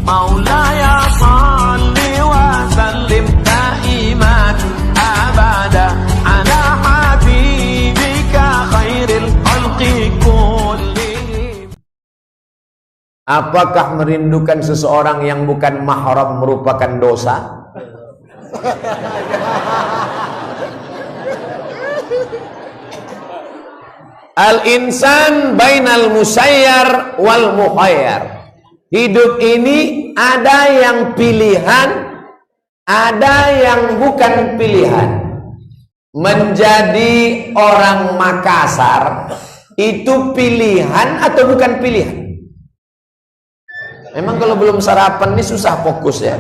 Maulaya salli wa sallim daiman abada ala habibika khairil khalqi kullihim. Apakah merindukan seseorang yang bukan mahram merupakan dosa? Al-insan bainal musayyar wal mukhayyar. Hidup ini ada yang pilihan, ada yang bukan pilihan. Menjadi orang Makassar itu pilihan atau bukan pilihan? Memang kalau belum sarapan ini susah fokus ya.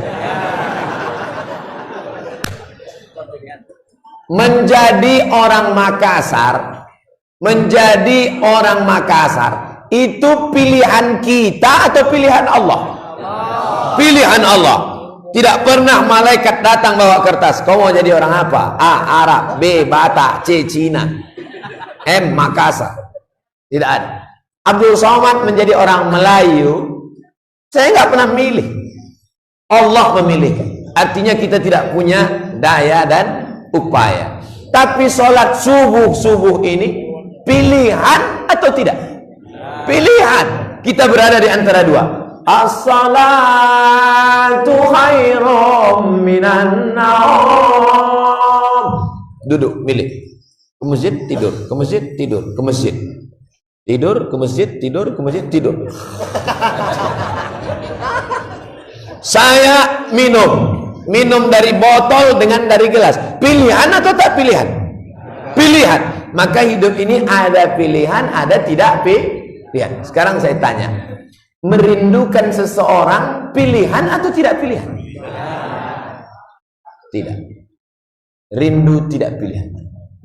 Menjadi orang Makassar, menjadi orang Makassar itu pilihan kita atau pilihan Allah? Pilihan Allah. Tidak pernah malaikat datang bawa kertas, kau mau jadi orang apa? A. Arab, B. Batak, C. Cina, M. Makassar. Tidak ada. Abdul Somad menjadi orang Melayu, saya nggak pernah milih, Allah memilihkan. Artinya kita tidak punya daya dan upaya. Tapi sholat subuh ini pilihan atau tidak? Pilihan. Kita berada di antara dua. As-salatu khairum minan naum. Duduk, milih. Ke masjid, tidur. Ke masjid, tidur. Ke masjid. Tidur, ke masjid, tidur, ke masjid, tidur. Saya minum dari botol dengan dari gelas. Pilihan atau tak pilihan? Pilihan. Maka hidup ini ada pilihan, ada tidak pilihan. Sekarang saya tanya, merindukan seseorang pilihan atau tidak pilihan? Tidak. Rindu tidak pilihan.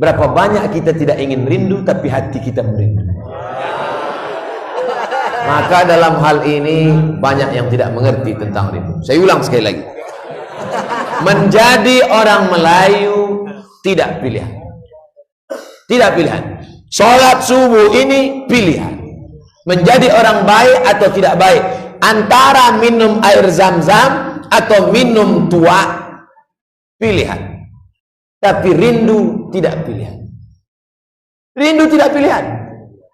Berapa banyak kita tidak ingin rindu tapi hati kita merindu. Maka dalam hal ini banyak yang tidak mengerti tentang rindu. Saya ulang sekali lagi. Menjadi orang Melayu tidak pilihan. Tidak pilihan. Sholat subuh ini pilihan. Menjadi orang baik atau tidak baik, antara minum air zam-zam atau minum tua, pilihan. Tapi rindu tidak pilihan. Rindu tidak pilihan.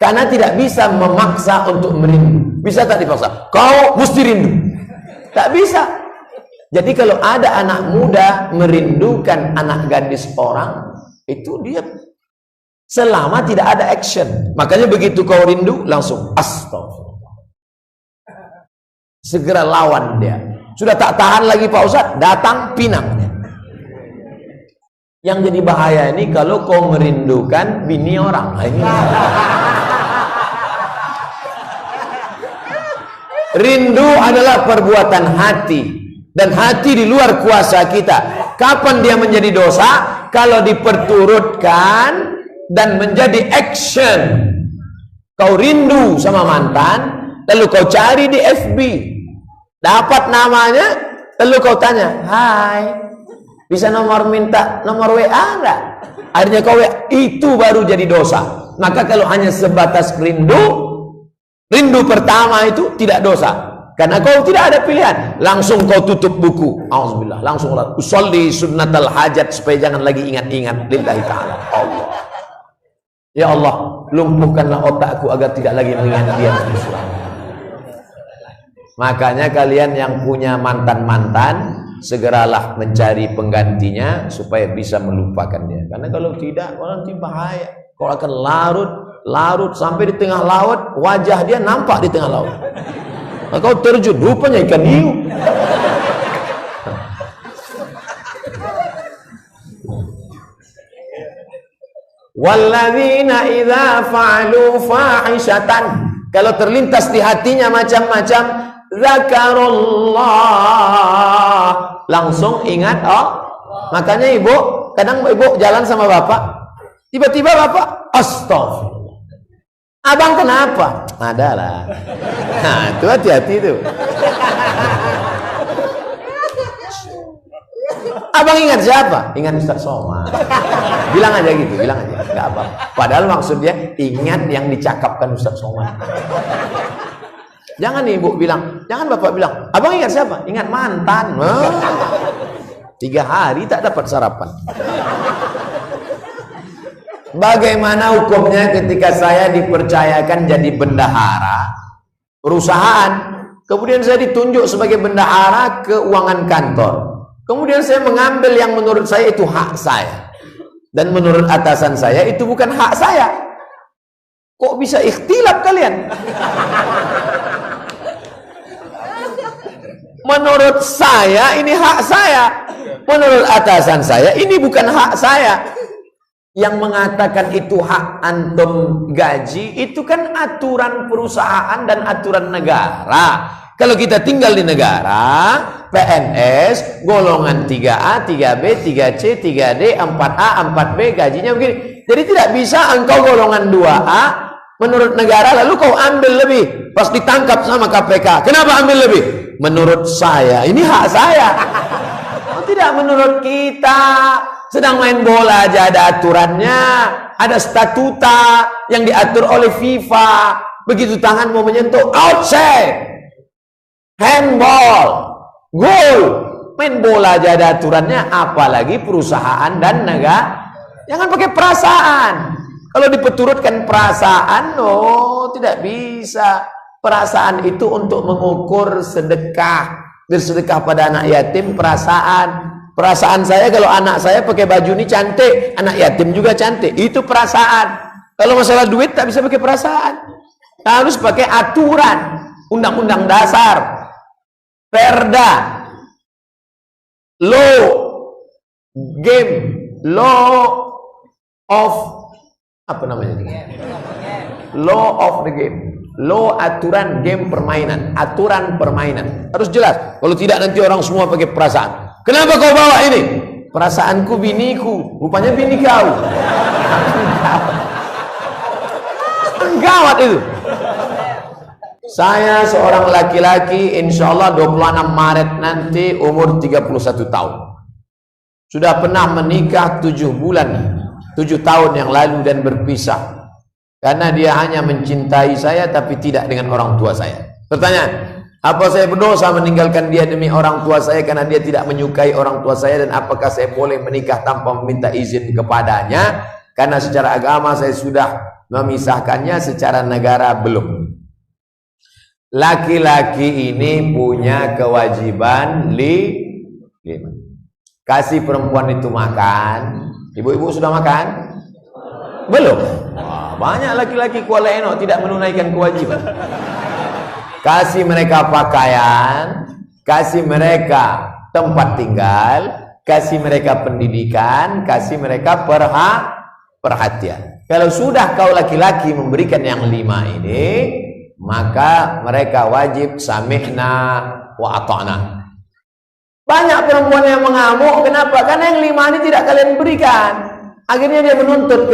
Karena tidak bisa memaksa untuk merindu. Bisa tak dipaksa? Kau mesti rindu. Tak bisa. Jadi kalau ada anak muda merindukan anak gadis orang, itu dia selama tidak ada action. Makanya begitu kau rindu, langsung astagfirullah. Segera lawan dia. Sudah tak tahan lagi Pak Ustadz, datang pinang dia. Yang jadi bahaya ini kalau kau merindukan bini orang. Rindu adalah perbuatan hati, dan hati di luar kuasa kita. Kapan dia menjadi dosa? Kalau diperturutkan dan menjadi action. Kau rindu sama mantan, lalu kau cari di FB, dapat namanya, lalu kau tanya, hai, bisa minta nomor WA enggak? Akhirnya kau WA, itu baru jadi dosa. Maka kalau hanya sebatas rindu pertama itu tidak dosa, karena kau tidak ada pilihan. Langsung kau tutup buku, auzubillah, langsung usolli sunnatal hajat, supaya jangan lagi ingat-ingat lillahi ta'ala. Allah, ya Allah, lumpuhkanlah otakku agar tidak lagi mengingat dia. Makanya kalian yang punya mantan-mantan, segeralah mencari penggantinya supaya bisa melupakan dia. Karena kalau tidak, nanti bahaya. Kau akan larut sampai di tengah laut, wajah dia nampak di tengah laut. Nah, kau terjun, rupanya ikan hiu. Walladzina idza fa'alu fahishatan, kalau terlintas di hatinya macam-macam, zakarullah, langsung ingat Makanya ibu, kadang ibu jalan sama bapak, tiba-tiba bapak astagfirullah. Abang kenapa? Adalah. Nah, itu hati-hati itu. Abang ingat siapa? Ingat Ustaz Somad. Bilang aja gitu, bilang aja. Enggak apa. Padahal maksudnya ingat yang dicakapkan Ustaz Somad. Jangan ibu bilang, jangan bapak bilang, abang ingat siapa? Ingat mantan. 3 hari tak dapat sarapan. Bagaimana hukumnya ketika saya dipercayakan jadi bendahara perusahaan, kemudian saya ditunjuk sebagai bendahara keuangan kantor, kemudian saya mengambil yang menurut saya itu hak saya, dan menurut atasan saya itu bukan hak saya. Kok bisa ikhtilaf kalian? Menurut saya ini hak saya, menurut atasan saya ini bukan hak saya. Yang mengatakan itu hak antum gaji itu kan aturan perusahaan dan aturan negara. Kalau kita tinggal di negara, PNS golongan 3A, 3B, 3C, 3D, 4A, 4B gajinya begini. Jadi tidak bisa engkau golongan 2A menurut negara lalu kau ambil lebih. Pas ditangkap sama KPK, kenapa ambil lebih? Menurut saya, ini hak saya. Oh, tidak menurut kita. Sedang main bola aja ada aturannya, ada statuta yang diatur oleh FIFA. Begitu tangan mau menyentuh, outside, handball, gol. Main bola aja ada aturannya, apalagi perusahaan dan negara. Jangan pakai perasaan. Kalau dipeturutkan perasaan, oh tidak bisa. Perasaan itu untuk mengukur sedekah, bersedekah pada anak yatim. Perasaan saya kalau anak saya pakai baju ini cantik, anak yatim juga cantik, itu perasaan. Kalau masalah duit tak bisa pakai perasaan, harus pakai aturan. Undang-undang dasar, perda, law, game, law of apa namanya? Law of the game. Law, aturan game permainan, aturan permainan harus jelas. Kalau tidak nanti orang semua pakai perasaan. Kenapa kau bawa ini? Perasaanku biniku, rupanya bini kau. Gawat itu. Saya seorang laki-laki, insya Allah 26 Maret nanti umur 31 tahun. Sudah pernah menikah 7 bulan, 7 tahun yang lalu dan berpisah. Karena dia hanya mencintai saya tapi tidak dengan orang tua saya. Pertanyaan, apa saya berdosa meninggalkan dia demi orang tua saya karena dia tidak menyukai orang tua saya, dan apakah saya boleh menikah tanpa meminta izin kepadanya? Karena secara agama saya sudah memisahkannya, secara negara belum. Laki-laki ini punya kewajiban 5. Kasih perempuan itu makan. Ibu-ibu sudah makan? Belum. Wah, banyak laki-laki Kuala Eno tidak menunaikan kewajiban. Kasih mereka pakaian, kasih mereka tempat tinggal, kasih mereka pendidikan, kasih mereka perhatian. Kalau sudah kau laki-laki memberikan yang 5 ini, maka mereka wajib sami'na wa ata'na. Banyak perempuan yang mengamuk, kenapa? Karena yang 5 ini tidak kalian berikan. Akhirnya dia menuntut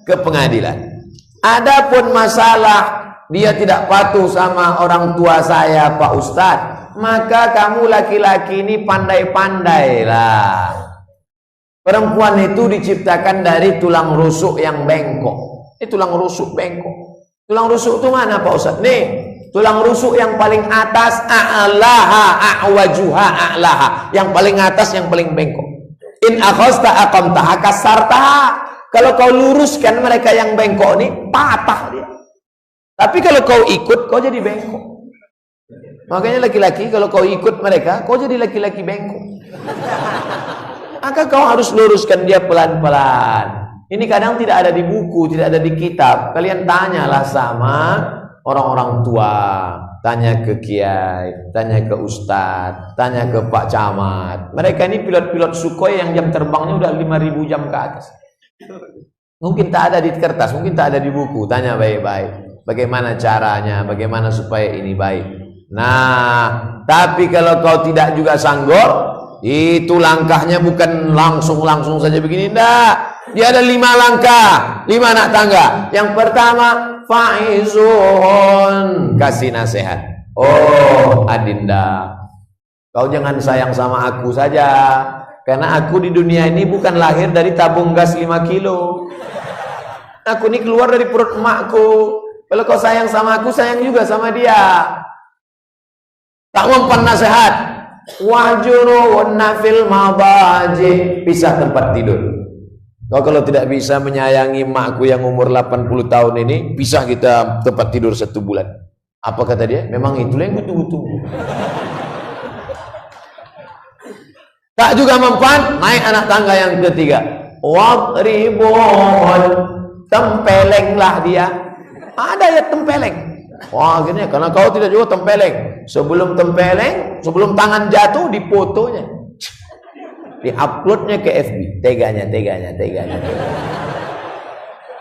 ke pengadilan. Adapun masalah dia tidak patuh sama orang tua saya, Pak Ustadz, maka kamu laki-laki ini pandai-pandailah. Perempuan itu diciptakan dari tulang rusuk yang bengkok. Ini tulang rusuk bengkok. Tulang rusuk itu mana Pak Ustadz? Nih, tulang rusuk yang paling atas, a'laha, a'wajuha, a'laha. Yang paling atas, yang paling bengkok. In akhasta aqamtaha kasartaha. Kalau kau luruskan mereka yang bengkok ini, patah dia. Tapi kalau kau ikut, kau jadi bengkok. Makanya laki-laki kalau kau ikut mereka, kau jadi laki-laki bengkok. Maka kau harus luruskan dia pelan-pelan. Ini kadang tidak ada di buku, tidak ada di kitab. Kalian tanyalah sama orang-orang tua. Tanya ke kiai, tanya ke ustadz, tanya ke pak camat. Mereka ini pilot-pilot Sukhoi yang jam terbangnya udah 5.000 jam ke atas. Mungkin tak ada di kertas, mungkin tak ada di buku. Tanya baik-baik. Bagaimana caranya, bagaimana supaya ini baik. Nah, tapi kalau kau tidak juga sanggup, itu langkahnya bukan langsung saja begini. Tidak, dia ada 5 langkah, 5 anak tangga. Yang pertama, faizun, kasih nasihat. Oh Adinda, kau jangan sayang sama aku saja, karena aku di dunia ini bukan lahir dari tabung gas 5 kilo. Aku ini keluar dari perut emakku. Kalau kau sayang sama aku, sayang juga sama dia. Tak mempan nasihat. Wahjuruhunna fil madaji. Pisah tempat tidur. Kau kalau tidak bisa menyayangi makku yang umur 80 tahun ini, pisah kita tempat tidur 1 bulan. Apa kata dia? Memang itulah yang tunggu-tunggu. Tak juga mempan, naik anak tangga yang ketiga. Wadribun, tempelenglah dia. Ada ya tempeleng. Wah, akhirnya karena kau tidak juga tempeleng. Sebelum tempeleng, sebelum tangan jatuh, difotonya, diuploadnya ke FB. Teganya.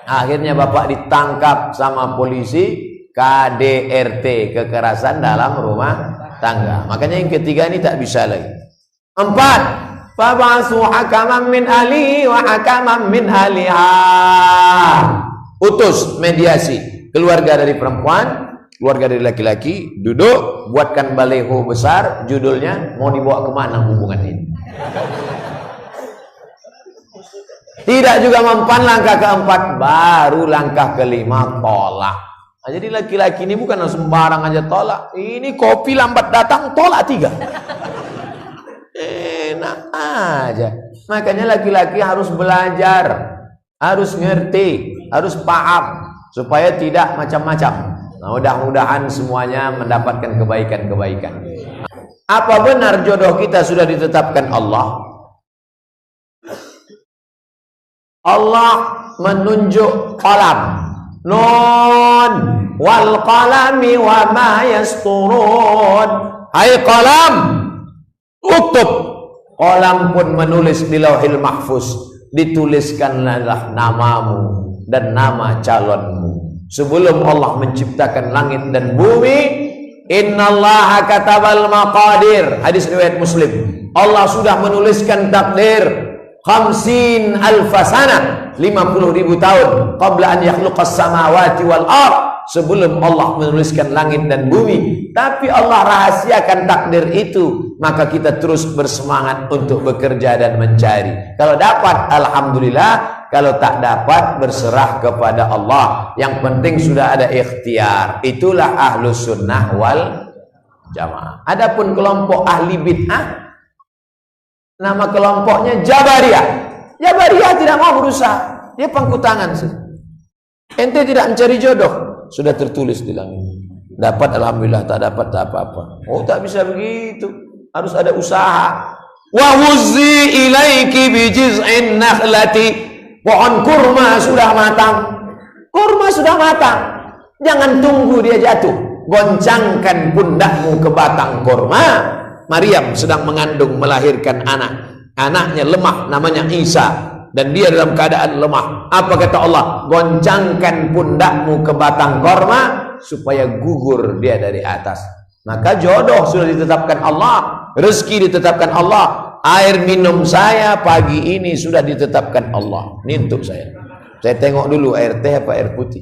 Akhirnya bapak ditangkap sama polisi KDRT, kekerasan dalam rumah tangga. Makanya yang ketiga ini tak bisa lagi. 4. Fabasu hakaman min ahli wa hakaman min ahliha. Utus mediasi keluarga dari perempuan, keluarga dari laki-laki, duduk, buatkan baleho besar, judulnya mau dibawa kemana hubungan ini. Tidak juga mempan, langkah keempat, baru langkah kelima, tolak. Nah, jadi laki-laki ini bukan sembarang aja tolak. Ini kopi lambat datang, tolak 3. Enak aja. Makanya laki-laki harus belajar, harus ngerti, harus paham, supaya tidak macam-macam. Nah, mudah-mudahan semuanya mendapatkan kebaikan-kebaikan. Apa benar jodoh kita sudah ditetapkan Allah? Allah menunjuk qalam. Nun wal qalami wa ma yasturun. Hai qalam, uktub. Qalam pun menulis di Lauhil Mahfuz. Dituliskanlah namamu dan nama calonmu. Sebelum Allah menciptakan langit dan bumi, innallaha katabal maqadir. Hadis riwayat Muslim. Allah sudah menuliskan takdir 50 alfasana, 50.000 tahun qabla an yakhluqas samawati wal ard, sebelum Allah menuliskan langit dan bumi. Tapi Allah rahasiakan takdir itu, maka kita terus bersemangat untuk bekerja dan mencari. Kalau dapat, alhamdulillah. Kalau tak dapat, berserah kepada Allah. Yang penting sudah ada ikhtiar. Itulah ahlus sunnah wal jamaah. Adapun kelompok ahli bid'ah, nama kelompoknya Jabariyah. Jabariyah tidak mau berusaha, dia pangku tangan. Ente tidak mencari jodoh, sudah tertulis di langit. Dapat alhamdulillah, tak dapat tak apa-apa. Oh, tak bisa begitu, harus ada usaha. Wa huzzi ilaiki bijiz'in nakhlati. Pohon kurma sudah matang. Kurma sudah matang, jangan tunggu dia jatuh. Goncangkan pundakmu ke batang kurma. Maryam sedang mengandung, melahirkan anak. Anaknya lemah, namanya Isa, dan dia dalam keadaan lemah. Apa kata Allah? Goncangkan pundakmu ke batang korma supaya gugur dia dari atas. Maka jodoh sudah ditetapkan Allah, rezeki ditetapkan Allah. Air minum saya pagi ini sudah ditetapkan Allah. Ini untuk saya. Saya tengok dulu air teh apa air putih.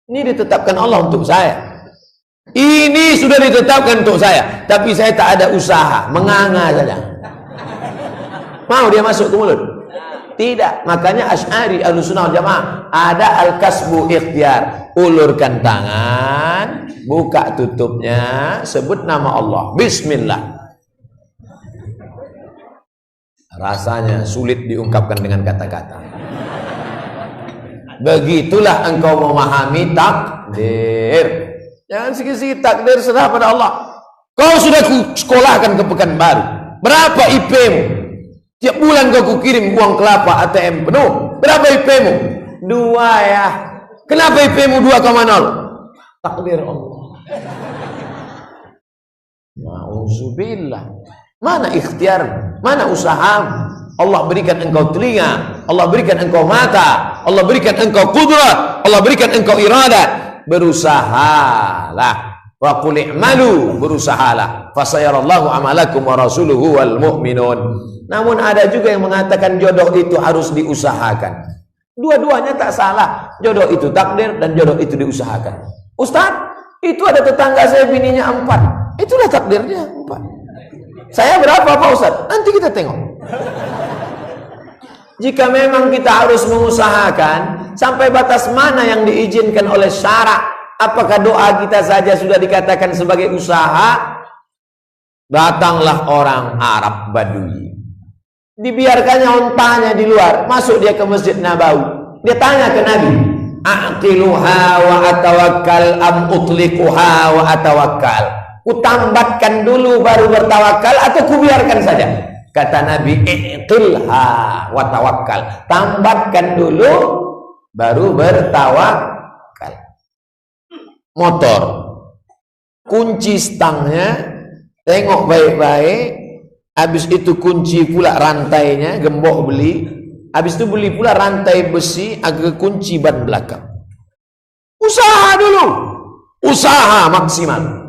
Ini ditetapkan Allah untuk saya. Ini sudah ditetapkan untuk saya, tapi saya tak ada usaha, menganga saja. Mau dia masuk ke mulut? Tidak. Makanya Asy'ari Ahlussunnah wal Jamaah ada al-kasbu ikhtiar. Ulurkan tangan, buka tutupnya, sebut nama Allah, bismillah. Rasanya sulit diungkapkan dengan kata-kata. Begitulah engkau memahami takdir. Jangan sikit-sikit takdir, serah pada Allah. Kau sudah sekolahkan ke Pekanbaru, berapa IP-mu? Tiap bulan kau kukirim uang kelapa ATM penuh. Berapa IP-mu? 2 ya. Kenapa IP-mu 2,0? Takdir Allah. Ma'uzubillah. Mana ikhtiar? Mana usaha? Allah berikan engkau telinga, Allah berikan engkau mata, Allah berikan engkau qudrat, Allah berikan engkau iradat. Berusahalah. Wa qul i'malu, berusahalah. Fasayarallahu amalakum wa rasuluhu wal mu'minun. Namun ada juga yang mengatakan jodoh itu harus diusahakan. Dua-duanya tak salah. Jodoh itu takdir dan jodoh itu diusahakan. Ustaz, itu ada tetangga saya bininya 4. Itulah takdirnya 4. Saya berapa Pak Ustaz? Nanti kita tengok. Jika memang kita harus mengusahakan, sampai batas mana yang diizinkan oleh syarak? Apakah doa kita saja sudah dikatakan sebagai usaha? Datanglah orang Arab Badui, dibiarkannya ontanya di luar, masuk dia ke Masjid Nabawi. Dia tanya ke Nabi, aqiluha wa atawakkal am utlikuha wa atawakkal? Kutambatkan dulu baru bertawakal atau kubiarkan saja? Kata Nabi, iqilha wa tawakkal. Tambatkan dulu baru bertawakal. Motor, kunci stangnya, tengok baik-baik. Habis itu kunci pula rantainya, gembok beli. Habis itu beli pula rantai besi agar kunci ban belakang. Usaha dulu, usaha maksimal.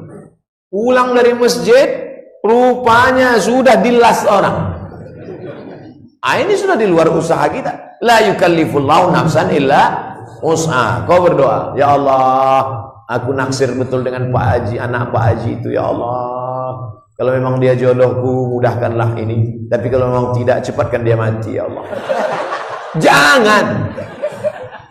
Pulang dari masjid, rupanya sudah dilas orang. Ini sudah di luar usaha kita. La yukallifullahu nafsan illa usaha. Kau berdoa, ya Allah, aku naksir betul dengan Pak Haji, anak Pak Haji itu, ya Allah. Kalau memang dia jodohku, mudahkanlah ini. Tapi kalau memang tidak, cepatkan dia mati, ya Allah.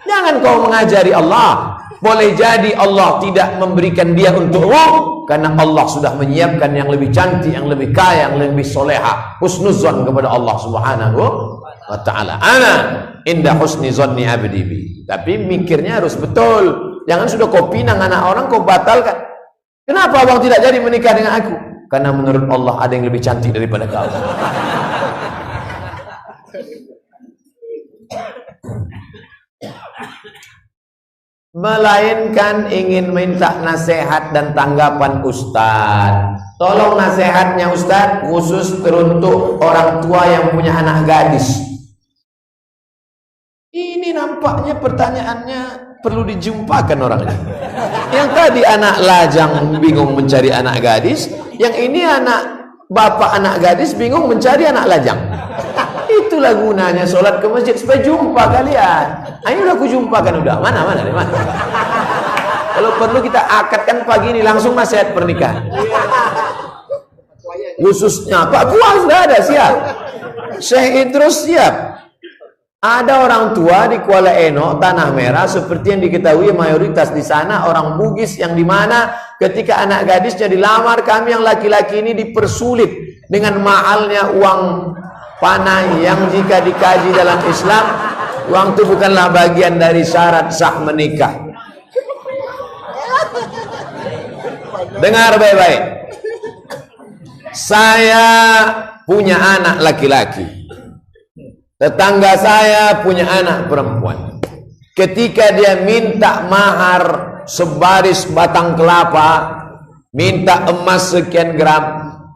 Jangan kau mengajari Allah. Boleh jadi Allah tidak memberikan dia untukmu, karena Allah sudah menyiapkan yang lebih cantik, yang lebih kaya, yang lebih soleha. Husnuzon kepada Allah subhanahu wa ta'ala. Ana inda husni zonni abdi bi. Tapi mikirnya harus betul. Jangan sudah kau pinang anak orang, kau batalkan. Kenapa abang tidak jadi menikah dengan aku? Karena menurut Allah ada yang lebih cantik daripada kau. Melainkan ingin minta nasihat dan tanggapan Ustaz. Tolong nasihatnya Ustaz khusus teruntuk orang tua yang punya anak gadis. Ini nampaknya pertanyaannya perlu dijumpakan orangnya. Yang tadi anak lajang bingung mencari anak gadis, yang ini bapak anak gadis bingung mencari anak lajang. Itulah gunanya sholat ke masjid, supaya jumpa kalian. Ayo udah aku jumpakan, udah mana. Kalau perlu kita akadkan pagi ini langsung nasihat pernikahan. Khususnya Pak Kuah sudah ada siap, Syekh Idrus siap. Ada orang tua di Kuala Eno, Tanah Merah, seperti yang diketahui mayoritas di sana orang Bugis, yang dimana ketika anak gadisnya dilamar, kami yang laki-laki ini dipersulit dengan mahalnya uang panai yang jika dikaji dalam Islam, uang itu bukanlah bagian dari syarat sah menikah. Dengar baik-baik. Saya punya anak laki-laki. Tetangga saya punya anak perempuan. Ketika dia minta mahar sebaris batang kelapa, minta emas sekian gram,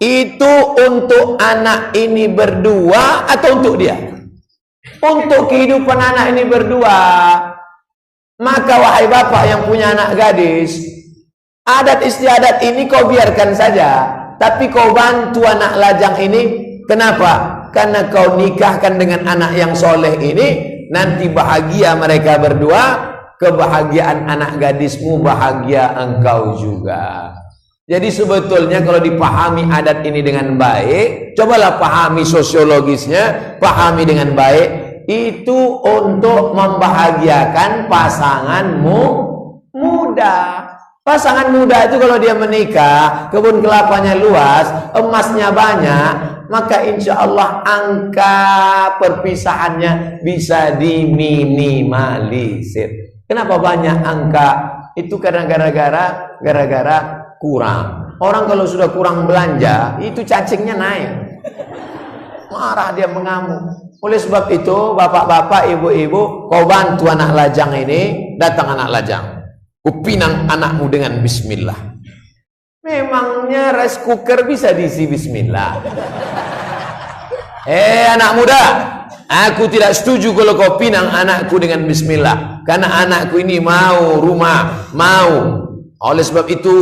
itu untuk anak ini berdua atau untuk dia? Untuk kehidupan anak ini berdua. Maka wahai bapak yang punya anak gadis, adat istiadat ini kau biarkan saja, tapi kau bantu anak lajang ini. Kenapa? Karena kau nikahkan dengan anak yang soleh ini, nanti bahagia mereka berdua, kebahagiaan anak gadismu, bahagia engkau juga. Jadi sebetulnya kalau dipahami adat ini dengan baik, cobalah pahami sosiologisnya, pahami dengan baik, itu untuk membahagiakan pasanganmu muda. Pasangan muda itu kalau dia menikah, kebun kelapanya luas, emasnya banyak, maka insya Allah angka perpisahannya bisa diminimalisir. Kenapa banyak angka? Itu karena gara-gara kurang. Orang kalau sudah kurang belanja, itu cacingnya naik. Marah dia, mengamuk. Oleh sebab itu, bapak-bapak, ibu-ibu, kau bantu anak lajang ini, datang anak lajang. Kupinang anakmu dengan bismillah. Memangnya rice cooker bisa diisi bismillah? Anak muda, aku tidak setuju kalau kau pinang anakku dengan bismillah. Karena anakku ini mau rumah, mau. Oleh sebab itu,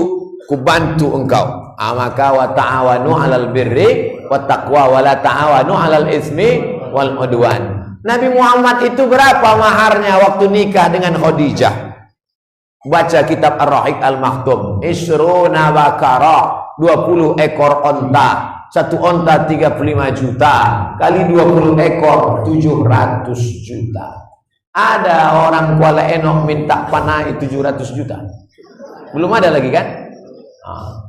ku bantu engkau. Maka wa ta'awanu 'alal birri wat taqwa wa la ta'awanu 'alal ismi wal udwan. Nabi Muhammad itu berapa maharnya waktu nikah dengan Khadijah? Baca kitab Ar-Rahiq Al-Maktum, Isruna Bakara, 20 ekor onta. Satu onta 35 juta kali 20 ekor 700 juta. Ada orang Kuala Enok minta panai 700 juta. Belum ada lagi kan?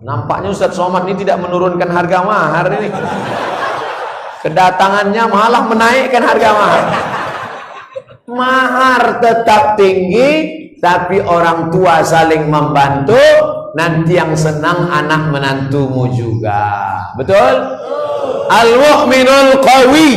Nampaknya Ustaz Somad ini tidak menurunkan harga mahar ini. Kedatangannya malah menaikkan harga mahar. Mahar tetap tinggi, tapi orang tua saling membantu. Nanti yang senang anak menantumu juga. Betul? Al-mu'minul qawi,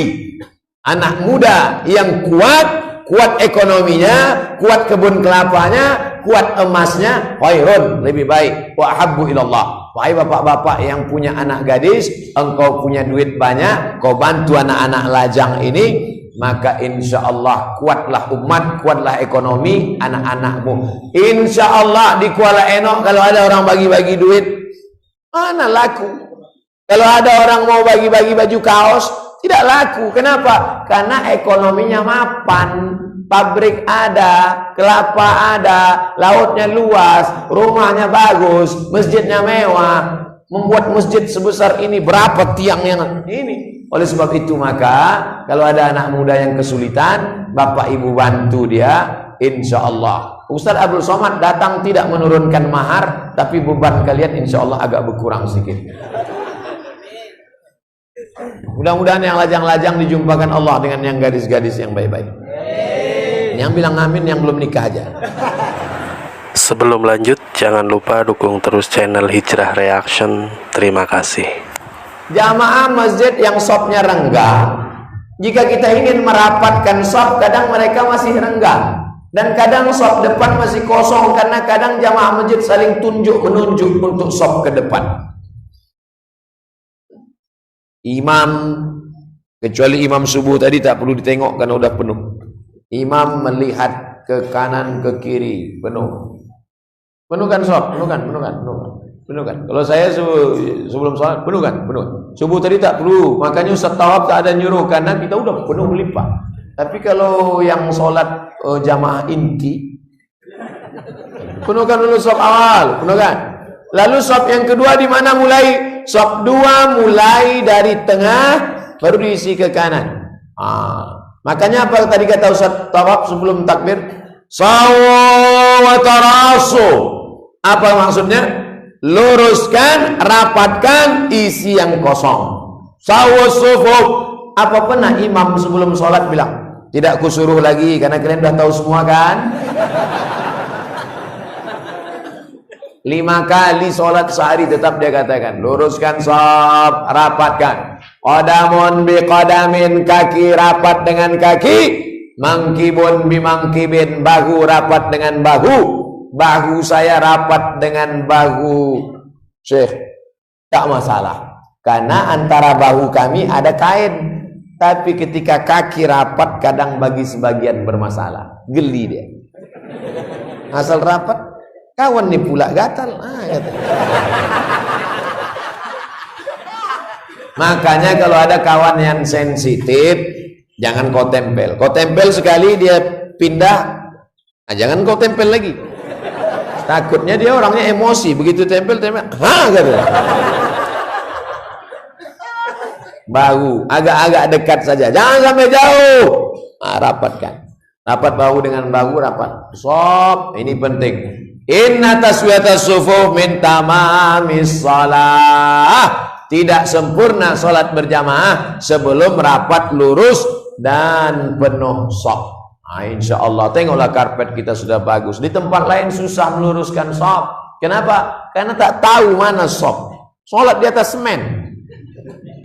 anak muda yang kuat ekonominya, kuat kebun kelapanya, kuat emasnya, khairun, lebih baik. Wa habbu ilallah. Wahai bapak-bapak yang punya anak gadis, engkau punya duit banyak, kau bantu anak-anak lajang ini, maka insya Allah kuatlah umat, kuatlah ekonomi anak-anakmu. Insya Allah di Kuala Enok kalau ada orang bagi-bagi duit, mana laku. Kalau ada orang mau bagi-bagi baju kaos, tidak laku. Kenapa? Karena ekonominya mapan. Pabrik ada, kelapa ada, lautnya luas, rumahnya bagus, masjidnya mewah. Membuat masjid sebesar ini, berapa tiang yang ini? Oleh sebab itu maka kalau ada anak muda yang kesulitan, bapak ibu bantu dia, insya Allah. Ustaz Abdul Somad datang tidak menurunkan mahar, tapi beban kalian insya Allah agak berkurang sedikit. Mudah-mudahan yang lajang-lajang dijumpakan Allah dengan yang gadis-gadis yang baik-baik. Yang bilang amin yang belum nikah aja. Sebelum lanjut, jangan lupa dukung terus channel Hijrah Reaction. Terima kasih. Jamaah masjid yang shopnya renggang, jika kita ingin merapatkan shop, kadang mereka masih renggang, dan kadang shop depan masih kosong karena kadang jamaah masjid saling tunjuk-menunjuk untuk shop ke depan. Imam, kecuali imam subuh tadi tak perlu ditengok karena udah penuh. Imam melihat ke kanan ke kiri penuh. Penuhkan shop, penuhkan. Kalau saya sebelum sholat penuhkan. Subuh tadi tak perlu, makanya Ustaz Tawab tak ada nyuruh karena kita udah penuh melimpah. Tapi kalau yang sholat jamaah inti, penuhkan dulu shop awal, penuhkan. Lalu shop yang kedua di mana mulai? Shop 2 mulai dari tengah baru diisi ke kanan. Makanya apa tadi kata Ustaz Tawab sebelum takbir? Sawu wa tarasu. Apa maksudnya? Luruskan, rapatkan, isi yang kosong. Sawu sufuf. Apa pernah imam sebelum sholat bilang, tidak kusuruh lagi karena kalian udah tahu semua kan? 5 kali sholat sehari tetap dia katakan, luruskan shaf, rapatkan. Qadamun bi qadamin, kaki rapat dengan kaki. Mangkibun bi mangkibin, bahu rapat dengan bahu. Bahu saya rapat dengan bahu Syekh, tak masalah. Karena antara bahu kami ada kain. Tapi ketika kaki rapat kadang bagi sebagian bermasalah. Geli dia. Asal rapat, kawan nih pula gatal. Makanya kalau ada kawan yang sensitif, jangan kau tempel. Kau tempel sekali dia pindah, jangan kau tempel lagi. Takutnya dia orangnya emosi, begitu tempel, gitu. Bahu agak-agak dekat saja, jangan sampai jauh. Rapatkan. Rapat bahu dengan bahu, rapat. Sob, ini penting. Inna taswiyatas sufuf min tamamis shalah. Tidak sempurna sholat berjamaah sebelum rapat lurus dan penuh shaf. Insya Allah tengoklah karpet kita sudah bagus. Di tempat lain susah meluruskan shaf. Kenapa? Karena tak tahu mana shaf. Sholat di atas semen.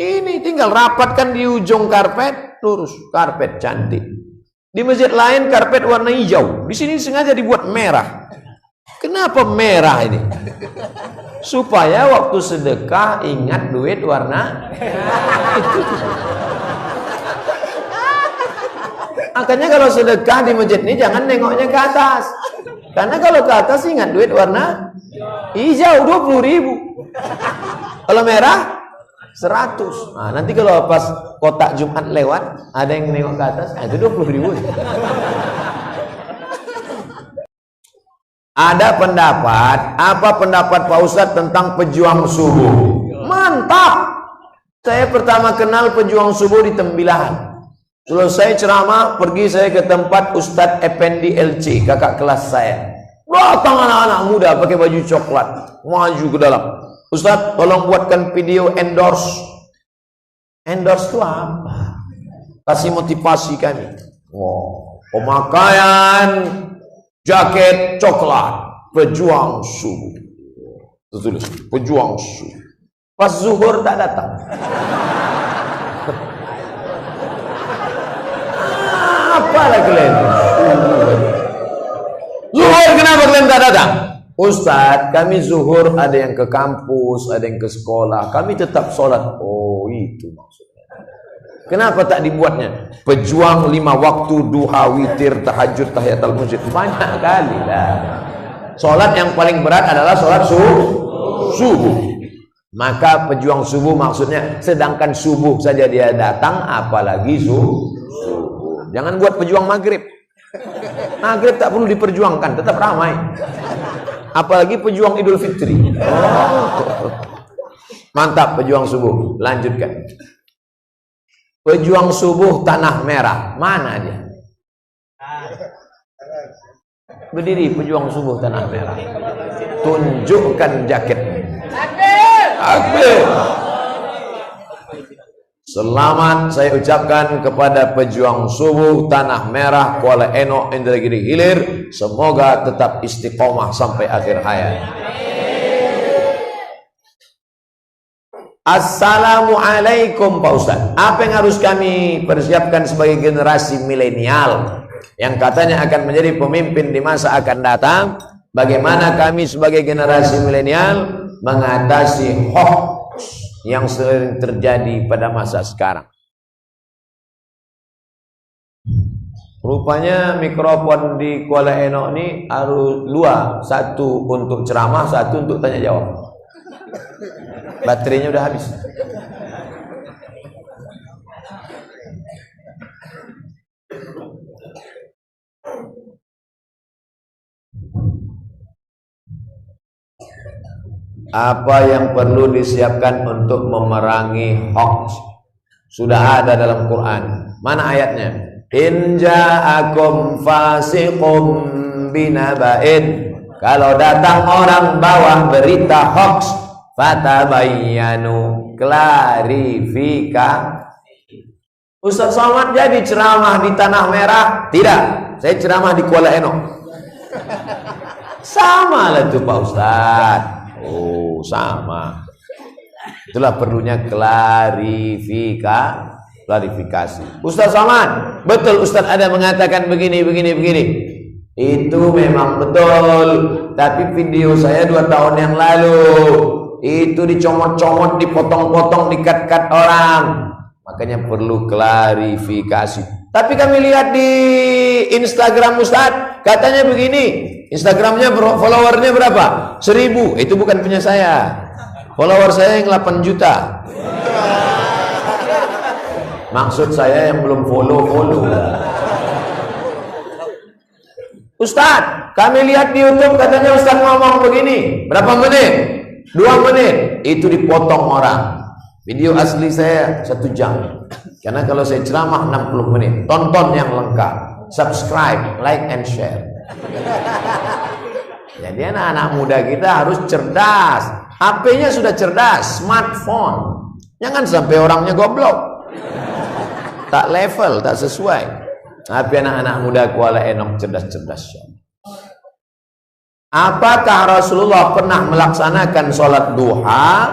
Ini tinggal rapatkan di ujung karpet, lurus. Karpet cantik. Di masjid lain karpet warna hijau. Di sini sengaja dibuat merah. Kenapa merah ini? Supaya waktu sedekah ingat duit warna itu. Makanya kalau sedekah di masjid ini jangan nengoknya ke atas. Karena kalau ke atas ingat duit warna hijau 20.000. Kalau merah 100. Nanti kalau pas kotak Jumat lewat ada yang nengok ke atas, itu 20.000. Ada pendapat, apa pendapat Pak Ustadz tentang pejuang subuh? Mantap. Saya pertama kenal pejuang subuh di Tembilahan. Selesai ceramah, pergi saya ke tempat Ustadz Effendi LC, kakak kelas saya. Datang anak-anak muda pakai baju coklat, maju ke dalam. Ustadz, tolong buatkan video endorse. Endorse itu apa? Kasih motivasi kami. Wow, pemakaian jaket coklat, pejuang subuh. Tulis, pejuang subuh. Pas zuhur tak datang. Apalah kalian? Zuhur kenapa kalian tak datang? Ustadz, kami zuhur ada yang ke kampus, ada yang ke sekolah. Kami tetap sholat. Oh, itu maksudnya. Kenapa tak dibuatnya? Pejuang 5 waktu, duha, witir, tahajud, tahiyatul masjid. Banyak kali lah. Sholat yang paling berat adalah sholat subuh. Maka pejuang subuh maksudnya, sedangkan subuh saja dia datang, apalagi subuh. Jangan buat pejuang maghrib. Maghrib tak perlu diperjuangkan, tetap ramai. Apalagi pejuang Idul Fitri. Mantap pejuang subuh. Lanjutkan. Pejuang subuh Tanah Merah, mana dia? Berdiri pejuang subuh Tanah Merah. Tunjukkan jaketnya. Akbar. Selamat saya ucapkan kepada pejuang subuh Tanah Merah Kuala Eno Indragiri Hilir. Semoga tetap istiqomah sampai akhir hayat. Assalamualaikum Pak Ustadz. Apa yang harus kami persiapkan sebagai generasi milenial yang katanya akan menjadi pemimpin di masa akan datang? Bagaimana kami sebagai generasi milenial mengatasi hoax yang sering terjadi pada masa sekarang? Rupanya mikrofon di Kuala Eno ini harus 2, satu untuk ceramah, satu untuk tanya jawab. Baterainya udah habis. Apa yang perlu disiapkan untuk memerangi hoax? Sudah ada dalam Quran. Mana ayatnya? In ja'akum fasiqum binaba'in. Kalau datang orang bawa berita hoax, fatabayyanu, klarifikasi. Ustaz Somad jadi ceramah di Tanah Merah? Tidak, saya ceramah di Kuala Eno. Sama lah tuh Pak Ustaz. Oh, sama. Itulah perlunya klarifikasi. Ustaz Somad, betul Ustaz ada mengatakan begini. Itu memang betul. Tapi video saya 2 tahun yang lalu itu dicomot-comot, dipotong-potong, dikat-kat orang. Makanya perlu klarifikasi. Tapi kami lihat di Instagram Ustaz, katanya begini. Instagramnya followernya berapa? 1000. Itu bukan punya saya. Follower saya yang 8 juta. Maksud saya yang belum follow. Ustaz, kami lihat di YouTube katanya Ustaz ngomong begini. Berapa menit? 2 menit. Itu dipotong orang. Video asli saya 1 jam. Karena kalau saya ceramah 60 menit. Tonton yang lengkap. Subscribe, like, and share. Jadi anak-anak muda kita harus cerdas. HP-nya sudah cerdas, smartphone. Jangan sampai orangnya goblok. Tak level, tak sesuai. Tapi anak-anak muda Kuala Eno cerdas-cerdas. Apakah Rasulullah pernah melaksanakan sholat duha?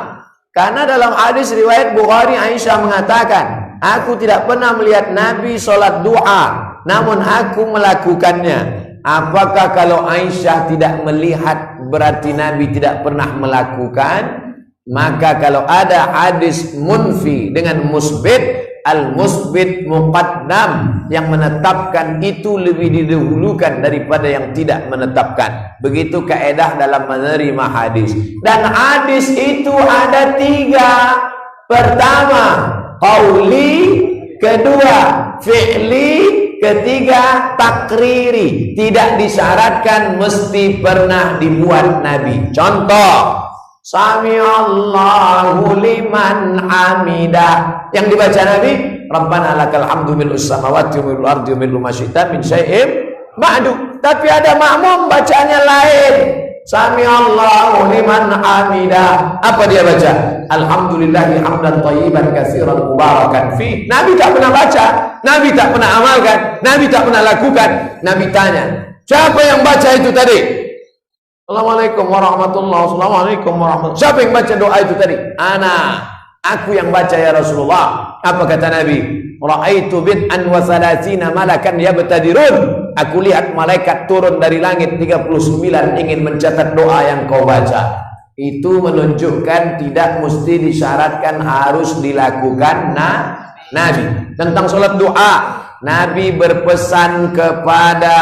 Karena dalam hadis riwayat Bukhari, Aisyah mengatakan, aku tidak pernah melihat Nabi sholat duha, namun aku melakukannya. Apakah kalau Aisyah tidak melihat berarti Nabi tidak pernah melakukan? Maka kalau ada hadis munfi dengan musbit, al-musbit muqaddam, yang menetapkan itu lebih didahulukan daripada yang tidak menetapkan. Begitu kaedah dalam menerima hadis. Dan hadis itu ada 3. Pertama, qauli, kedua, fi'li, Ketiga, takriri, tidak disyaratkan mesti pernah dibuat Nabi. Contoh, Sami'allahu liman hamidah, yang dibaca Nabi, Rabbana lakal hamdu mil'us samawati wa mil'ul ardi wa mil'u ma syi'ta min syai'in ba'du. Tapi ada makmum bacanya lain. Sami'allahu liman hamidah. Apa dia baca? Alhamdulillahi hamdan thayyiban katsiran mubarakan fi. Nabi tak pernah baca, Nabi tak pernah amalkan, Nabi tak pernah lakukan. Nabi tanya, siapa yang baca itu tadi? Assalamualaikum warahmatullahi wabarakatuh. Assalamualaikum warahmatullahi. Siapa yang baca doa itu tadi? Ana, aku yang baca ya Rasulullah. Apa kata Nabi? Ra'aitu bid'an wa thalathina malakan yabtadirun. Aku lihat malaikat turun dari langit 39 ingin mencatat doa yang kau baca. Itu menunjukkan tidak mesti disyaratkan harus dilakukan Nabi. Tentang sholat doa, Nabi berpesan kepada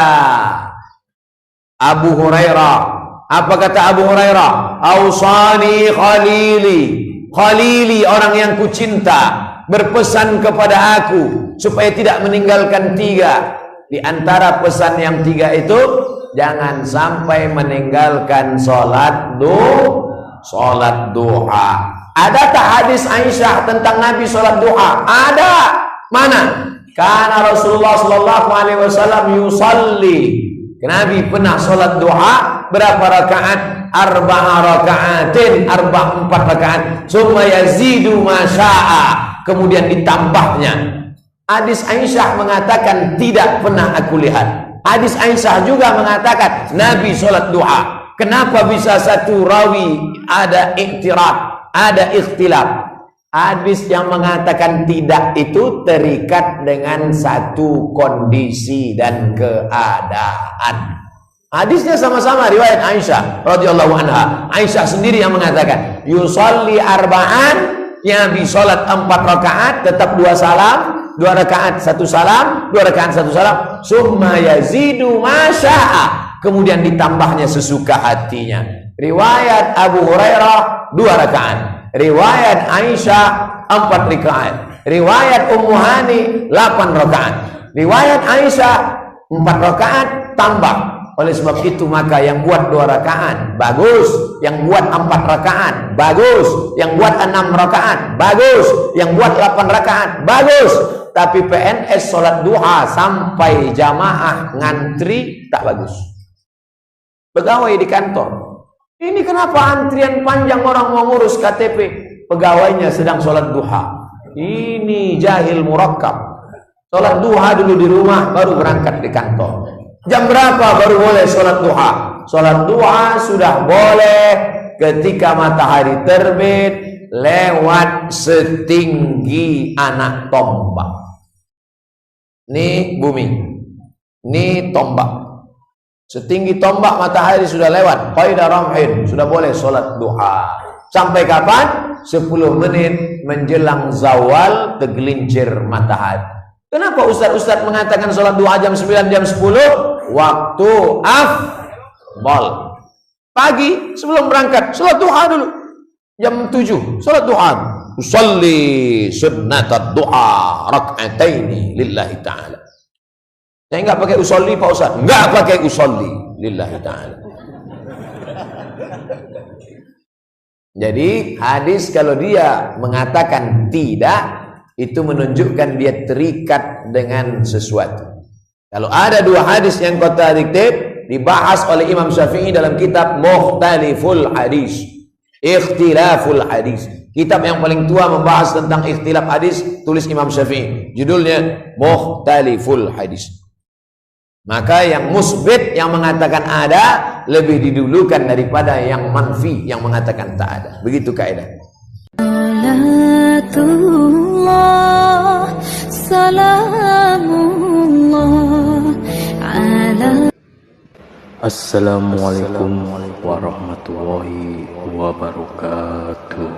Abu Hurairah. Apa kata Abu Hurairah? Ausani khalili. Khalili, orang yang kucinta, berpesan kepada aku supaya tidak meninggalkan 3. Di antara pesan yang 3 itu, jangan sampai meninggalkan sholat duha. Ada tak hadis Aisyah tentang Nabi sholat duha? Ada. Mana? Karena Rasulullah sallallahu alaihi wasallam yusalli. Nabi pernah sholat duha berapa rakaat? 4 rakaatin, 4 rakaat. Summa yazidu masya'a, kemudian ditambahnya. Hadis Aisyah mengatakan tidak pernah aku lihat. Hadis Aisyah juga mengatakan Nabi sholat duha. Kenapa bisa satu rawi ada iktiraf, ada ikhtilaf? Hadis yang mengatakan tidak itu terikat dengan satu kondisi dan keadaan. Hadisnya sama-sama riwayat Aisyah radhiyallahu anha. Aisyah sendiri yang mengatakan yusolli arba'an, Nabi sholat 4 rakaat, tetap 2 salam, 2 rakaat 1 salam, 2 rakaat 1 salam. Summa yazidu masya'a, kemudian ditambahnya sesuka hatinya. Riwayat Abu Hurairah 2 rakaat, riwayat Aisyah 4 rakaat, riwayat Ummu Hani 8 rakaat, riwayat Aisyah 4 rakaat tambah. Oleh sebab itu maka yang buat 2 rakaat bagus, yang buat 4 rakaat bagus, yang buat 6 rakaat bagus, yang buat 8 rakaat bagus. Tapi PNS sholat duha sampai jamaah ngantri tak bagus. Pegawai di kantor, ini kenapa antrian panjang orang mau ngurus KTP? Pegawainya sedang sholat duha. Ini jahil murakkab. Sholat duha dulu di rumah, baru berangkat di kantor. Jam berapa baru boleh sholat duha? Sholat duha sudah boleh ketika matahari terbit lewat setinggi anak tombak. Ini bumi, ini tombak. Setinggi tombak matahari sudah lewat, qaida ramhin, sudah boleh sholat duha. Sampai kapan? 10 menit menjelang zawal tergelincir matahari. Kenapa ustaz-ustaz mengatakan sholat duha jam 9, jam 10? Waktu afdal. Pagi sebelum berangkat sholat duha dulu. Jam 7 sholat duha. Usalli sunnatad duha rak'ataini lillahi ta'ala. Saya enggak pakai usolli Pak Ustaz. Enggak pakai usolli lillahi ta'ala. Jadi hadis kalau dia mengatakan tidak, itu menunjukkan dia terikat dengan sesuatu. Kalau ada 2 hadis yang kontradiktif dibahas oleh Imam Syafi'i dalam kitab Mukhtaliful Hadis, Ikhtilaful Hadis. Kitab yang paling tua membahas tentang ikhtilaf hadis, tulis Imam Syafi'i. Judulnya Mukhtaliful Hadis. Maka yang musbit, yang mengatakan ada, lebih didulukan daripada yang manfi, yang mengatakan tak ada. Begitu kaidah. Assalamualaikum warahmatullahi wabarakatuh.